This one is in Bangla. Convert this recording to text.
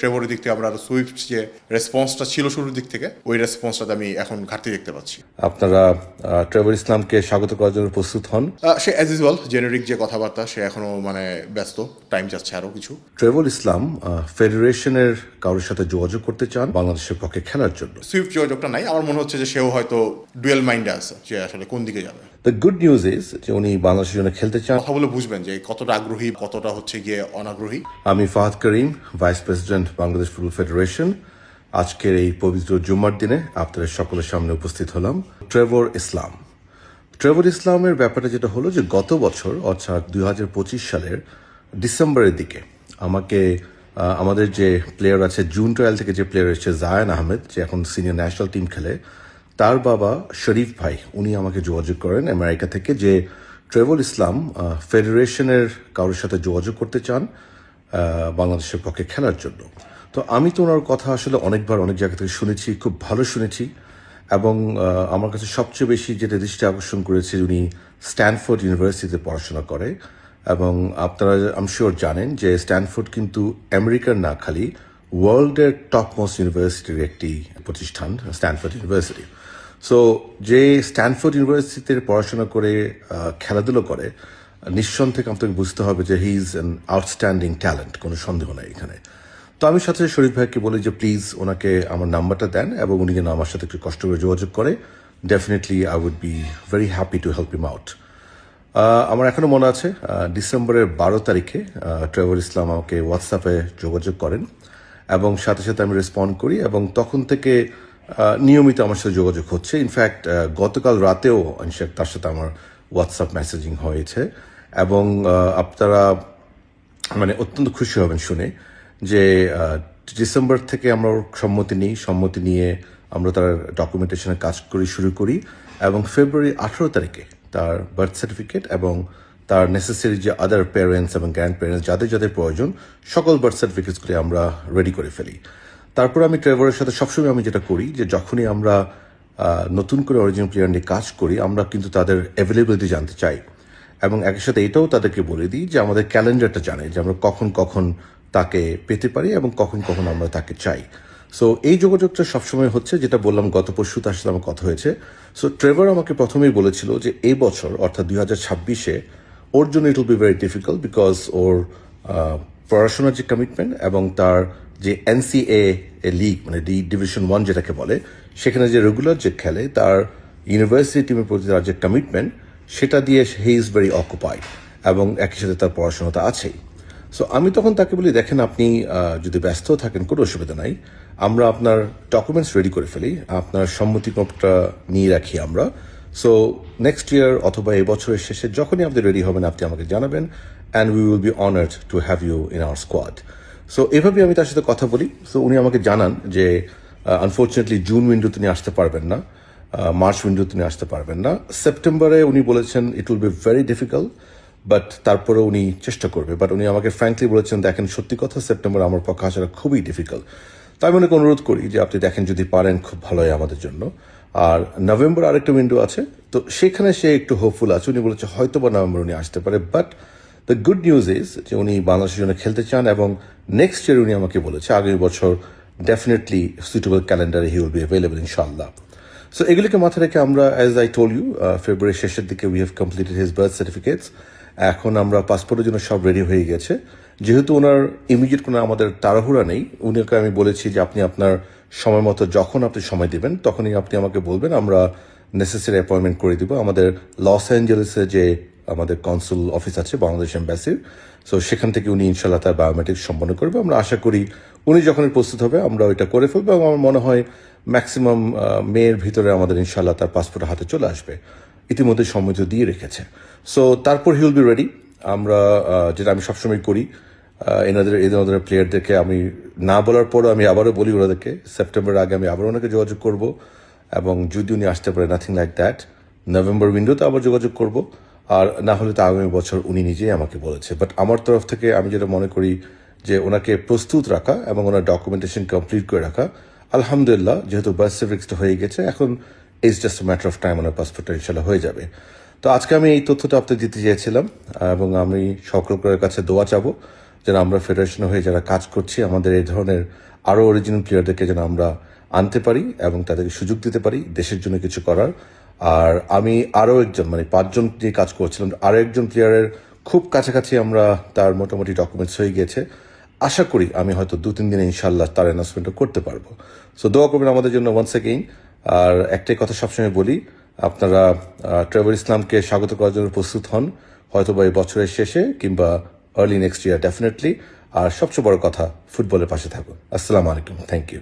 ট্রেভরের দিক থেকে আমরা আরো সুইফট যে রেসপন্সটা ছিল শুরুর দিক থেকে ওই রেসপন্সটাতে আমি এখন ঘাটতি দেখতে পাচ্ছি। আপনারা ট্রেভর ইসলামকে স্বাগত করার জন্য প্রস্তুত হন? সে অ্যাজ ইউজুয়াল জেনেরিক যে কথাবার্তা সে এখনো ব্যস্ত, টাইম যাচ্ছে আরো কিছু। ট্রেভর ইসলাম ফেডারেশনের কারোর সাথে যোগাযোগ করতে চান বাংলাদেশের পক্ষে খেলার জন্য। সুইফট যোগাযোগটা নাই, আমার মনে হচ্ছে যে সেও হয়তো ডুয়েল মাইন্ডে আছে যে আসলে কোন দিকে যাবে। দ্য গুড নিউজ ইজ যে উনি বাংলাদেশের জন্য খেলতে চান। কথা বলে বুঝবেন যে কতটা আগ্রহী, কতটা হচ্ছে গিয়ে অনাগ্রহী। আমি Fahad Karim, vice president Bangladesh football federation, আজকের এই পবিত্র জুম্মার দিনে আপনাদের সকলের সামনে উপস্থিত হলাম। ট্রেভর ইসলামের ব্যাপারটা যেটা হলো যে গত বছর অর্থাৎ 2025 সালের ডিসেম্বরের দিকে আমাকে আমাদের যে প্লেয়ার আছে জুন ট্রায়াল থেকে যে প্লেয়ার এসেছে জায়ান আহমেদ, যে এখন সিনিয়র ন্যাশনাল টিম খেলে, তার বাবা শরীফ ভাই উনি আমাকে যোগাযোগ করেন আমেরিকা থেকে যে ট্রেভর ইসলাম ফেডারেশনের কারোর সাথে যোগাযোগ করতে চান বাংলাদেশের পক্ষে খেলার জন্য। তো আমি তো ওনার কথা আসলে অনেকবার অনেক জায়গা থেকে শুনেছি, খুব ভালো শুনেছি, এবং আমার কাছে সবচেয়ে বেশি যেটা দৃষ্টি আকর্ষণ করেছে উনি স্ট্যানফোর্ড ইউনিভার্সিটিতে পড়াশোনা করে, এবং আপনারা আমি শিওর জানেন যে স্ট্যানফোর্ড কিন্তু আমেরিকার না খালি ওয়ার্ল্ডের টপ মোস্ট ইউনিভার্সিটির একটি প্রতিষ্ঠান স্ট্যানফোর্ড ইউনিভার্সিটি। সো যে স্ট্যানফোর্ড ইউনিভার্সিটিতে পড়াশোনা করে খেলাধুলো করে, নিঃসন্দেহে আপনাকে বুঝতে হবে যে he is an outstanding talent, কোনো সন্দেহ নাই এখানে। তো আমি সাথে শরীফ ভাইকে বলি যে প্লিজ ওনাকে আমার নাম্বারটা দেন এবং উনি যেন আমার সাথে একটু কষ্ট করে যোগাযোগ করে। Definitely I would be very happy to help him out. আমার এখনো মনে আছে ডিসেম্বরের 12 তারিখে ট্রেভর ইসলাম আমাকে হোয়াটসঅ্যাপে যোগাযোগ করেন এবং সাথে সাথে আমি রেসপন্ড করি, এবং তখন থেকে নিয়মিত আমার সাথে যোগাযোগ হচ্ছে। ইনফ্যাক্ট গতকাল রাতেও তার সাথে আমার হোয়াটসঅ্যাপ মেসেজিং হয়েছে, এবং আপনারা অত্যন্ত খুশি হবেন শুনে যে ডিসেম্বর থেকে আমরা সম্মতি নিয়ে আমরা তার ডকুমেন্টেশনের কাজ শুরু করি, এবং ফেব্রুয়ারি 18 তারিখে তার বার্থ সার্টিফিকেট এবং তার নেসেসারি যে আদার প্যারেন্টস এবং গ্র্যান্ড প্যারেন্টস যাদের যাদের প্রয়োজন সকল বার্থ সার্টিফিকেটসগুলি আমরা রেডি করে ফেলি। তারপর আমি ট্রেভরের সাথে সবসময় আমি যেটা করি যে যখনই আমরা নতুন করে অরিজিনাল প্লেয়ার নিয়ে কাজ করি আমরা কিন্তু তাদের অ্যাভেলেবিলিটি জানতে চাই, এবং একই সাথে এটাও তাদেরকে বলে দিই যে আমাদের ক্যালেন্ডারটা জানে যে আমরা কখন কখন তাকে পেতে পারি এবং কখন কখন আমরা তাকে চাই। সো এই যোগাযোগটা সবসময় হচ্ছে, যেটা বললাম গত পরশু তার সাথে আমার কথা হয়েছে। সো ট্রেভর আমাকে প্রথমেই বলেছিল যে এই বছর অর্থাৎ 2026-এ ওর জন্য it will be very difficult because ওর পড়াশোনার যে কমিটমেন্ট এবং তার যে এনসিএ লিগ ডিভিশন 1 যেটাকে বলে, সেখানে যে রেগুলার যে খেলে তার ইউনিভার্সিটি টিমের প্রতি তার যে কমিটমেন্ট সেটা দিয়ে হি ইজ ভেরি অকুপাইড, এবং একই সাথে তার পড়াশোনাটা আছেই। সো আমি তখন তাকে বলি দেখেন আপনি যদি ব্যস্ত থাকেন কোনো অসুবিধা নাই, আমরা আপনার ডকুমেন্টস রেডি করে ফেলি, আপনার সম্মতিপত্রটা নিয়ে রাখি আমরা। সো নেক্সট ইয়ার অথবা এই বছরের শেষে যখনই আপনি রেডি হবেন আপনি আমাকে জানাবেন, and we will be honoured to have you in our squad. So এভাবে আমি তার সাথে কথা বলি। সো উনি আমাকে জানান যে আনফর্চুনেটলি জুন উইন্ডো তিনি আসতে পারবেন না, মার্চ উইন্ডো তিনি আসতে পারবেন না, সেপ্টেম্বরে উনি বলেছেন ইট will be very difficult, but তারপরে উনি চেষ্টা করবে। বাট উনি আমাকে ফ্র্যাঙ্কলি বলেছেন দেখেন সত্যি কথা সেপ্টেম্বর আমার পক্ষে আসাটা খুবই ডিফিকাল্ট। তাই আমি ওনাকে অনুরোধ করি যে আপনি দেখেন যদি পারেন খুব ভালো হয় আমাদের জন্য। আর নভেম্বর আরেকটা উইন্ডো আছে, তো সেখানে সে একটু হোপফুল আছে, উনি বলেছে হয়তো বা নভেম্বর উনি আসতে পারে। But the good news is যে উনি বাংলাদেশের জন্য খেলতে চান, এবং নেক্সট ইয়ার উনি আমাকে বলেছে আগামী বছর ডেফিনেটলি সুইটেবল ক্যালেন্ডারে হি উইল বি অ্যাভেলেবল ইনশাআল্লাহ। সো এগুলিকে মাথায় রেখে আমরা অ্যাজ আই টোল ইউ ফেব্রুয়ারির শেষের দিকে we have completed his birth certificates. এখন আমরা পাসপোর্টের জন্য সব রেডি হয়ে গেছে। যেহেতু ওনার ইমিডিয়েট কোনো আমাদের তাড়াহুড়া নেই, উনিকে আমি বলেছি যে আপনি আপনার সময় মতো যখন আপনি সময় দেবেন তখনই আপনি আমাকে বলবেন, আমরা নেসেসারি অ্যাপয়েন্টমেন্ট করে দিব আমাদের লস অ্যাঞ্জেলেসে যে আমাদের কনসুল অফিস আছে বাংলাদেশ এম্বাসির। সো সেখান থেকে উনি ইনশাল্লাহ তার বায়োমেট্রিক সম্পন্ন করবে। আমরা আশা করি উনি যখনই প্রস্তুত হবে আমরা ওইটা করে ফেলবো, এবং আমার মনে হয় ম্যাক্সিমাম মেয়ের ভিতরে আমাদের ইনশাল্লাহ তার পাসপোর্ট হাতে চলে আসবে, ইতিমধ্যে সম্মতি দিয়ে রেখেছে। সো তারপর হি উইল বি রেডি। আমরা যেটা আমি সবসময় করি এদের প্লেয়ারদেরকে আমি না বলার পরও আমি আবারও বলি ওনাদেরকে সেপ্টেম্বরের আগে আমি আবার ওনাকে যোগাযোগ করব, এবং যদি উনি আসতে পারে নাথিং লাইক দ্যাট নভেম্বর উইন্ডোতে আবার যোগাযোগ করব, আর না হলে তো আগামী বছর উনি নিজেই আমাকে বলেছে। বাট আমার তরফ থেকে আমি যেটা মনে করি যে ওনাকে প্রস্তুত রাখা এবং ওনার ডকুমেন্টেশন কমপ্লিট করে রাখা। আলহামদুলিল্লাহ যেহেতু বার্থ সার্টিফিকেটটা হয়ে গেছে, এখন it's just matter of time ওনার পাসপোর্টটা ইনশাল্লাহ হয়ে যাবে। তো আজকে আমি এই তথ্যটা আপনাদের দিতে চেয়েছিলাম, এবং আমি সকলের কাছে দোয়া চাবো যেন আমরা ফেডারেশন হয়ে যারা কাজ করছি আমাদের এই ধরনের আরও অরিজিনাল প্লেয়ারদেরকে যেন আমরা আনতে পারি এবং তাদেরকে সুযোগ দিতে পারি দেশের জন্য কিছু করার। আর আমি আরও একজন মানে 5 জন যে কাজ করছিলাম আরও একজন প্লেয়ারের খুব কাছাকাছি আমরা তার মোটামুটি ডকুমেন্টস হয়ে গিয়েছে। আশা করি আমি হয়তো 2-3 দিনে ইনশাল্লাহ তার অ্যানাউন্সমেন্টও করতে পারবো। সো দোয়া করবেন আমাদের জন্য ওয়ান্স এগেইন। আর একটাই কথা সবসময় বলি, আপনারা ট্রেভর ইসলামকে স্বাগত করার জন্য প্রস্তুত হন, হয়তো বা এই বছরের শেষে কিংবা আর্লি নেক্সট ইয়ার ডেফিনেটলি। আর সবচেয়ে বড় কথা, ফুটবলের পাশে থাকুন। আসসালামু আলাইকুম, থ্যাংক ইউ।